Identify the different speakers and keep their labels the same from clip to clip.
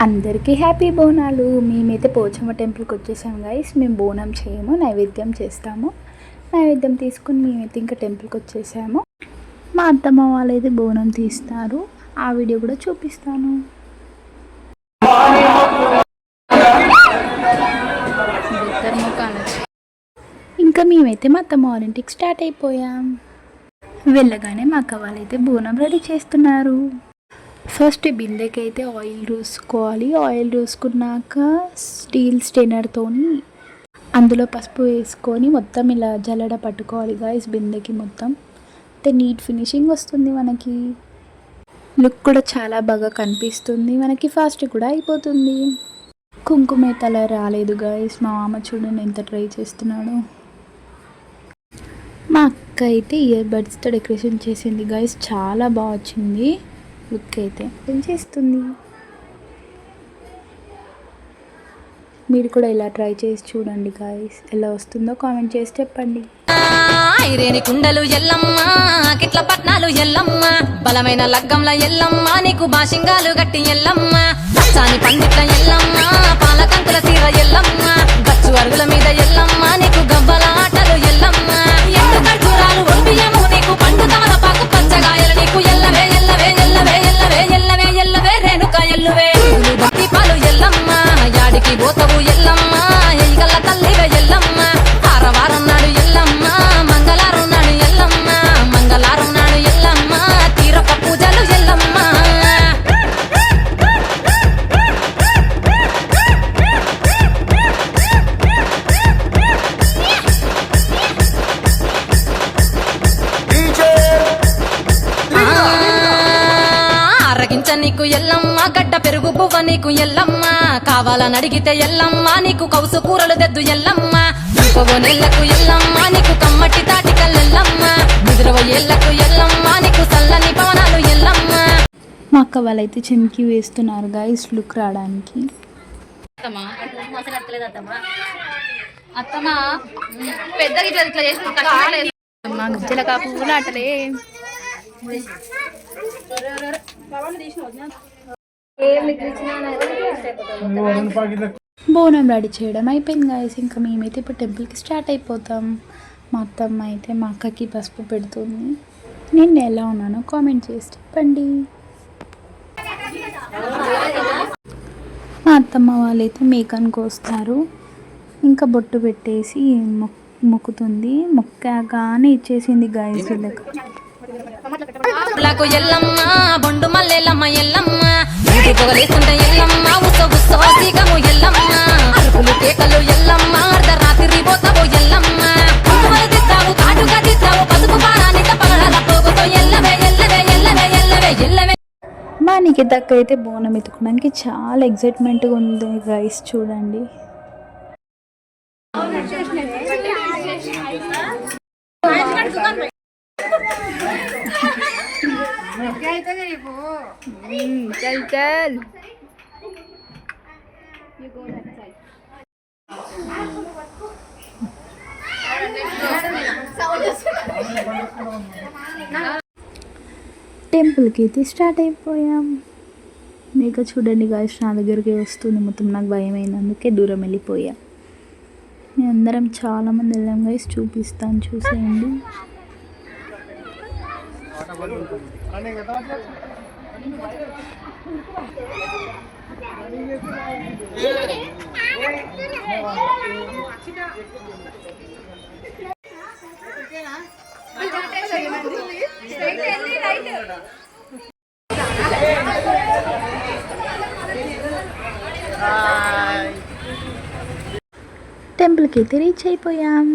Speaker 1: అందరికీ హ్యాపీ బోనాలు. మేమైతే పోచమ్మ టెంపుల్కి వచ్చేసాము గైస్. మేము బోనం చేయము, నైవేద్యం చేస్తాము. నైవేద్యం తీసుకుని మేమైతే ఇంకా టెంపుల్కి వచ్చేసాము. మా అత్తమ్మ వాళ్ళైతే బోనం తీస్తారు, ఆ వీడియో కూడా చూపిస్తాను. ఇంకా మేమైతే మా అత్తమ్మ వాళ్ళ ఇంటికి స్టార్ట్ అయిపోయాం. వెళ్ళగానే మా అక్క వాళ్ళైతే బోనం రెడీ చేస్తున్నారు. ఫస్ట్ బిందెకి అయితే ఆయిల్ రోసుకోవాలి. ఆయిల్ రోసుకున్నాక స్టీల్ స్టెయినర్తో అందులో పసుపు వేసుకొని మొత్తం ఇలా జల్లడ పట్టుకోవాలి గాయస్ బిందెకి మొత్తం. అయితే నీట్ ఫినిషింగ్ వస్తుంది మనకి. లుక్ కూడా చాలా బాగా కనిపిస్తుంది మనకి, ఫాస్ట్ కూడా అయిపోతుంది. కుంకుమ తల రాలేదు గాయస్. మా మామ చూడండి ఎంత ట్రై చేస్తున్నాడు. మా అక్క అయితే ఇయర్ బడ్స్తో డెకరేషన్ చేసింది గాయస్, చాలా బాగా వచ్చింది లుక్ అయితే చేస్తుంది. మీరు కూడా ఇలా ట్రై చేసి చూడండి గాయస్, ఎలా వస్తుందో కామెంట్ చేసి చెప్పండి.
Speaker 2: ఐరేని కుండలు ఎల్లమ్మ, కిట్ల పట్నాలు ఎల్లమ్మ, బలమైన లగ్గంల ఎల్లమ్మ, నీకు బాషింగాలు గట్టి ఎల్లమ్మ, చాని పండిట్ల ఎల్లమ్మ, పాలకంకుల తీర ఎల్లమ్మ, గచ్చు అరుగుల మీద ఎల్లమ్మ, నీకు గవ్వల ఆటలు ఎల్లమ్మ, ఎండు కర్పూరాలు ఒడిబియ్యము, నీకు పండు తమలపాకు పచ్చగాయలు, నీకు ఎల్లవే ఎల్లవే ఎల్లవే ఎల్లవే ఎల్లవే ఎల్లవే రేణుక ఎల్లువే, భక్తి పాలు ఎల్లమ్మ, యాడికి పోతవు ఎల్లమ్మ, ఎయిగల్ల తల్లివే ఎల్లమ్మ, వారం నాడు ఎల్లమ్మ, మంగళారం నాడు ఎల్లమ్మ, మంగళారం నాడు ఎల్లమ్మ, తీరొక్క పూజలు ఎల్లమ్మ. అరగించ నీకు ఎల్లమ్మ, గడ్డ పెరుగు పువ్వ నీకు ఎల్లమ్మ, కావాలని అడిగితే ఎల్లమ్మ, నీకు కౌసు కూరలు దెద్దు ఎల్లమ్మ, నెల్లకు ఎల్లమ్మ, నీకు కమ్మటి తాటికల్లెల్లమ్మ, ముదిరవ ఏళ్లకు ఎల్లమ్మ, నీకు చల్లని పవనాలు ఎల్లమ్మ.
Speaker 1: మా అక్క వాళ్ళైతే చెంకి వేస్తున్నారు గాయస్ లుక్ రావడానికి. బోనం రెడీ చేయడం అయిపోయింది గాయస్. ఇంకా మేమైతే ఇప్పుడు టెంపుల్కి స్టార్ట్ అయిపోతాం. మా అత్తమ్మ అయితే మా అక్కకి పసుపు పెడుతుంది. నేను ఎలా ఉన్నానో కామెంట్ చేసి చెప్పండి. మా అత్తమ్మ వాళ్ళైతే మేకను కోస్తారు, ఇంకా బొట్టు పెట్టేసి మొక్కుతుంది. మొక్కగానే ఇచ్చేసింది గాయస్ వీళ్ళకి.
Speaker 2: ఎల్లమ్మ బొండు మల్లెల్లమ్మ ఎల్లమ్మ, పొగలేస్తుంటే ఎల్లమ్మ, ఉత్సవము ఎల్లమ్మ, అరుపులు కేకలు ఎల్లమ్మ, అర్ధరాత్రి పోతావు ఎల్లమ్మ, తిత్తావు కాటుగా తిత్తావు, పసుపు పారానిక పగడాల పోగుతో ఎల్లవే ఎల్లవే ఎల్లవే ఎల్లవే ఎల్లవే.
Speaker 1: మా నిఖితక్క అయితే బోనం ఎత్తుకోవడానికి చాలా ఎక్సైట్మెంట్గా ఉంది గైస్, చూడండి. चल चल టెంపుల్కి అయితే స్టార్ట్ అయిపోయాం. మీకు చూడండి గాయస్ నా దగ్గరికి వస్తుంది మొత్తం. నాకు భయం అయింది, అందుకే దూరం వెళ్ళిపోయా. మేము అందరం చాలామంది వెళ్ళాం గాయస్, చూపిస్తాను చూసేయండి. టెంపుల్కి అయితే రీచ్ అయిపోయాం.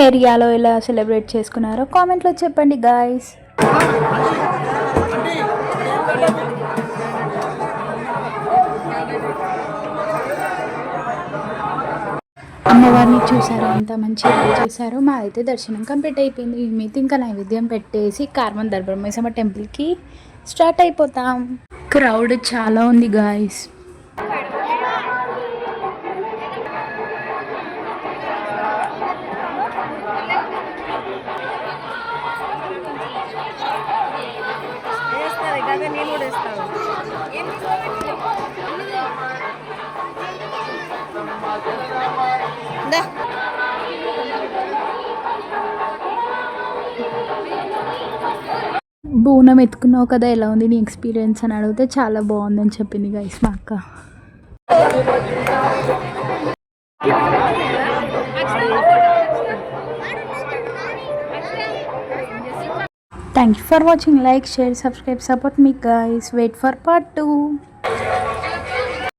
Speaker 1: ఏరియాలో ఎలా సెలబ్రేట్ చేసుకున్నారో కామెంట్లో చెప్పండి గాయ్స్. అమ్మవారిని చూసారు, ఎంత మంచిగా చేశారు. మాదైతే దర్శనం కంప్లీట్ అయిపోయింది. మీతో ఇంకా నైవేద్యం పెట్టేసి కార్మన్ దర్బారమైసమ్మ టెంపుల్కి స్టార్ట్ అయిపోతాం. క్రౌడ్ చాలా ఉంది గాయస్. బోనం ఎత్తుకున్నావు కదా, ఎలా ఉంది నీ ఎక్స్పీరియన్స్ అని అడిగితే చాలా బాగుందని చెప్పింది గైస్ మా అక్క. Thank you for watching. Like, share, subscribe, support మీ గైస్. Wait for part 2.